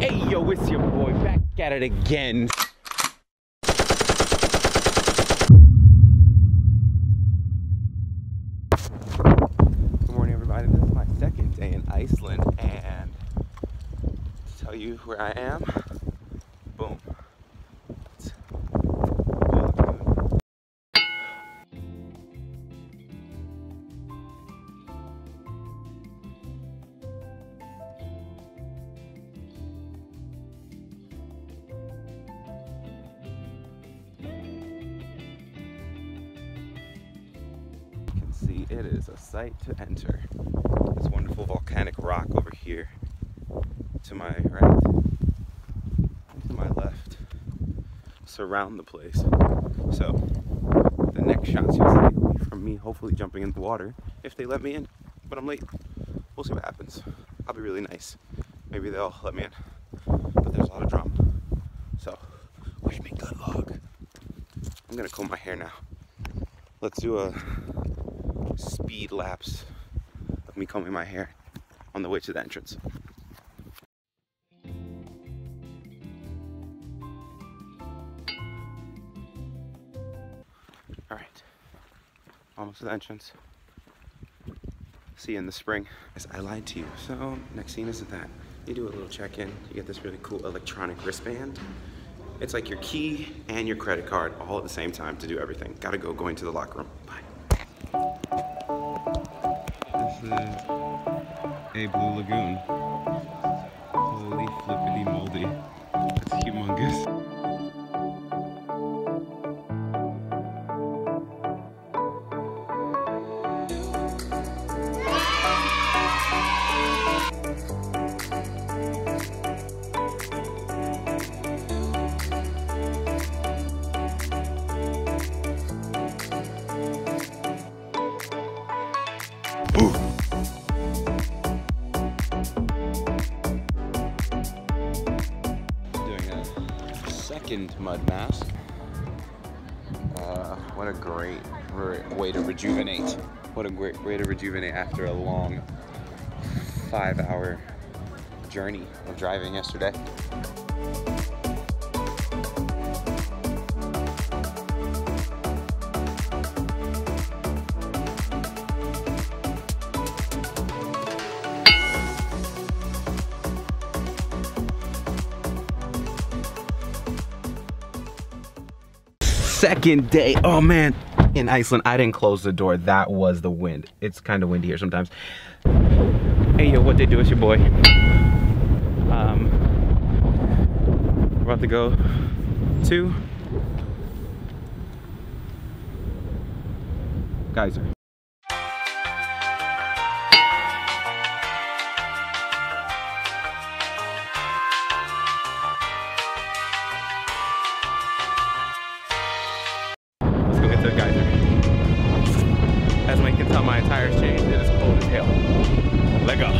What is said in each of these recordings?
Hey yo, it's your boy back at it again. Good morning everybody, this is my second day in Iceland and to tell you where I am, boom. It's Lagoon. See, it is a sight to enter. This wonderful volcanic rock over here to my right and to my left surround the place. So the next shots you'll see will be from me hopefully jumping in the water if they let me in, but I'm late. We'll see what happens. I'll be really nice. Maybe they'll let me in, but there's a lot of drum. So wish me good luck. I'm gonna comb my hair now. Let's do a speed laps of me combing my hair on the way to the entrance. All right, almost to the entrance. See you in the spring. Yes, I lied to you. So next scene isn't that. You do a little check-in. You get this really cool electronic wristband. It's like your key and your credit card all at the same time to do everything. Gotta go, going to the locker room. Bye. This is a blue lagoon. Holy flippity moldy. That's humongous. Second mud mask. What a great way to rejuvenate. What a great way to rejuvenate after a long 5-hour journey of driving yesterday. Second day, oh man, in Iceland. I didn't close the door, that was the wind. It's kind of windy here sometimes. Hey yo, what they do, it's your boy. We're about to go to Geysir. The Geysir. As you can tell, my tire's changed. It is cold as hell. Let go.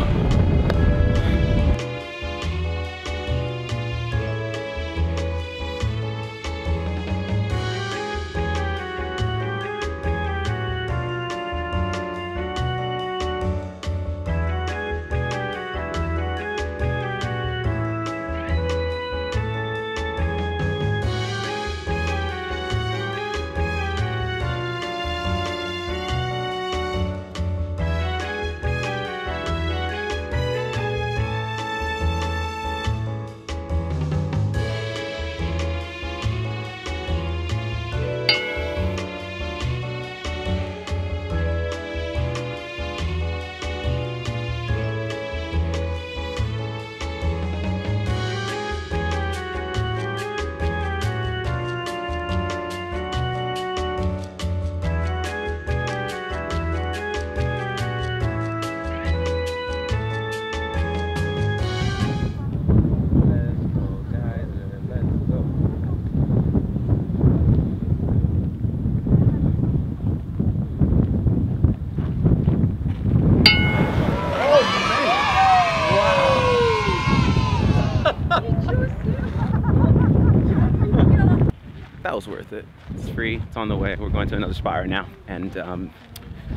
That was worth it. It's free, it's on the way. We're going to another spot right now. And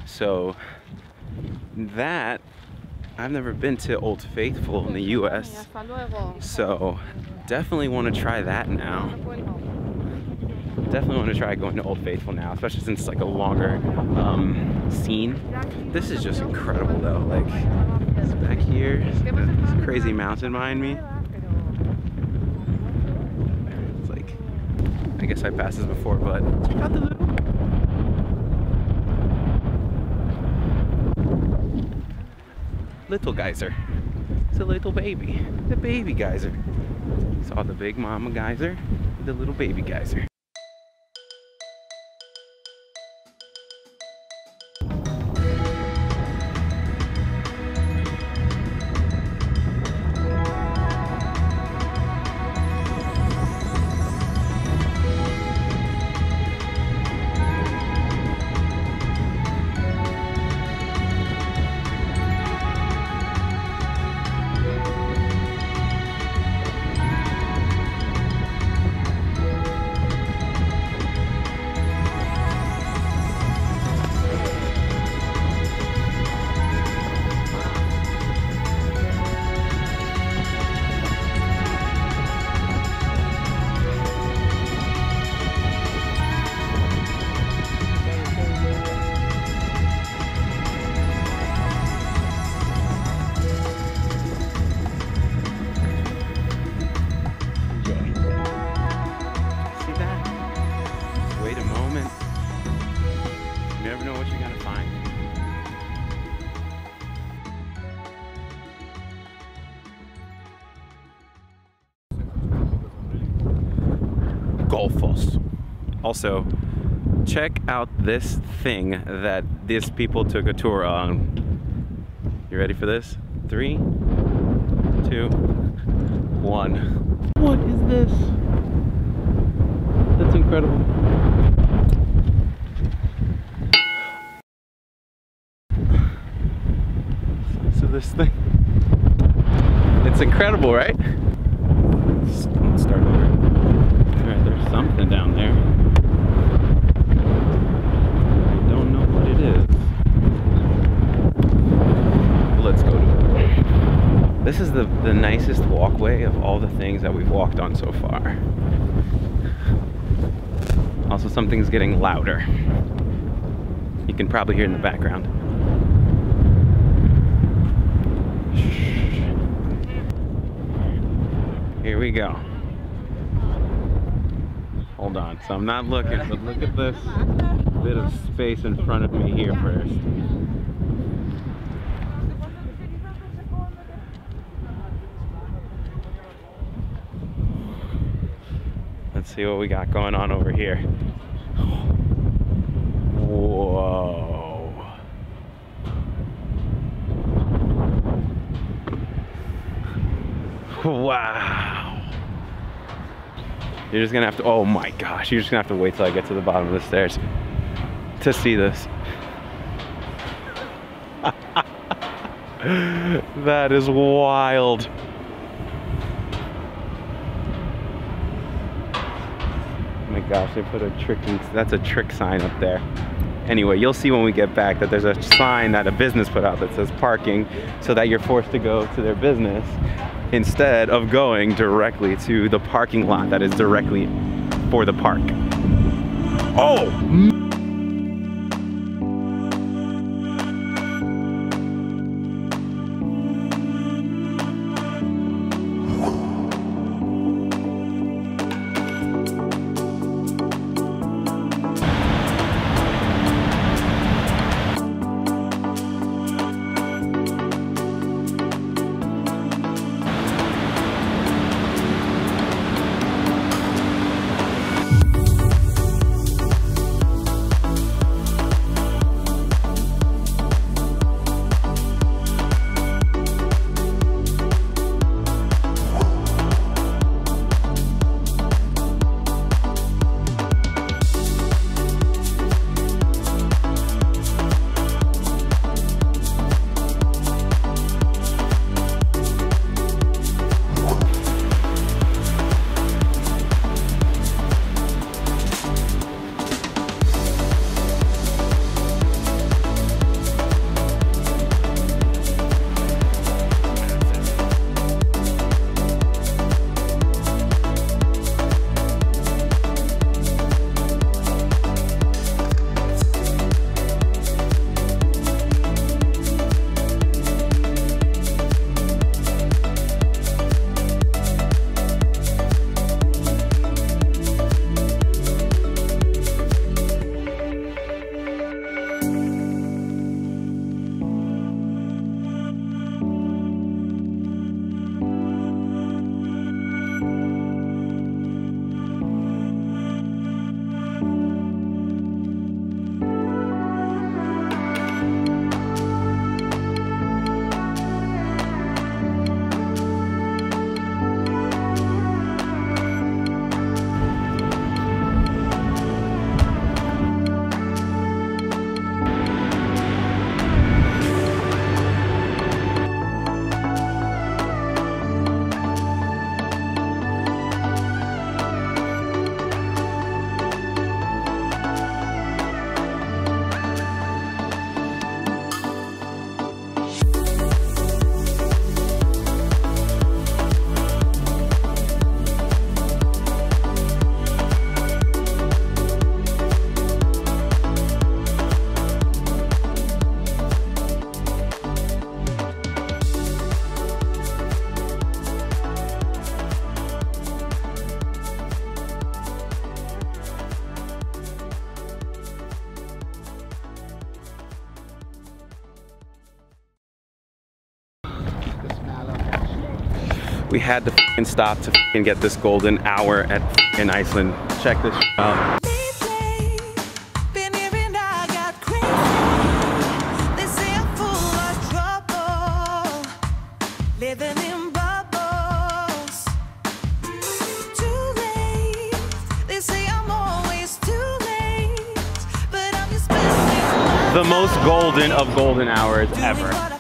so that I've never been to Old Faithful in the US, so definitely want to try that now. Definitely want to try going to Old Faithful now, especially since it's like a longer scene. This is just incredible though. Like, it's back here, this crazy mountain behind me. It's like, I guess I passed this before, but check out the little geyser. It's a little baby, the baby geyser. Saw the big mama geyser, the little baby geyser. Gullfoss. Also, check out this thing that these people took a tour on. You ready for this? 3, 2, 1. What is this? That's incredible. So this thing, it's incredible, right? Let's start over. Alright, there's something down there. I don't know what it is. Let's go to it. This is the nicest walkway of all the things that we've walked on so far. Also, something's getting louder. You can probably hear in the background. Here we go. Hold on, so I'm not looking, but look at this bit of space in front of me here first. Let's see what we got going on over here. Whoa. Wow. You're just gonna have to, oh my gosh, you're just gonna have to wait till I get to the bottom of the stairs to see this. That is wild. Oh my gosh, they put a that's a trick sign up there. Anyway, you'll see when we get back that there's a sign that a business put out that says parking, so that you're forced to go to their business instead of going directly to the parking lot that is directly for the park. Oh! We had to f***ing stop to f***ing get this golden hour at f***ing Iceland. Check this out. The most golden of golden hours ever.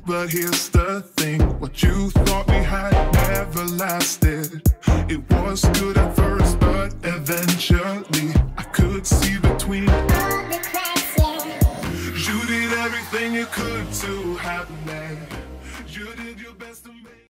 But here's the thing, what you thought we had never lasted. It was good at first, but eventually I could see between all the cracks, yeah. You did everything you could to have me.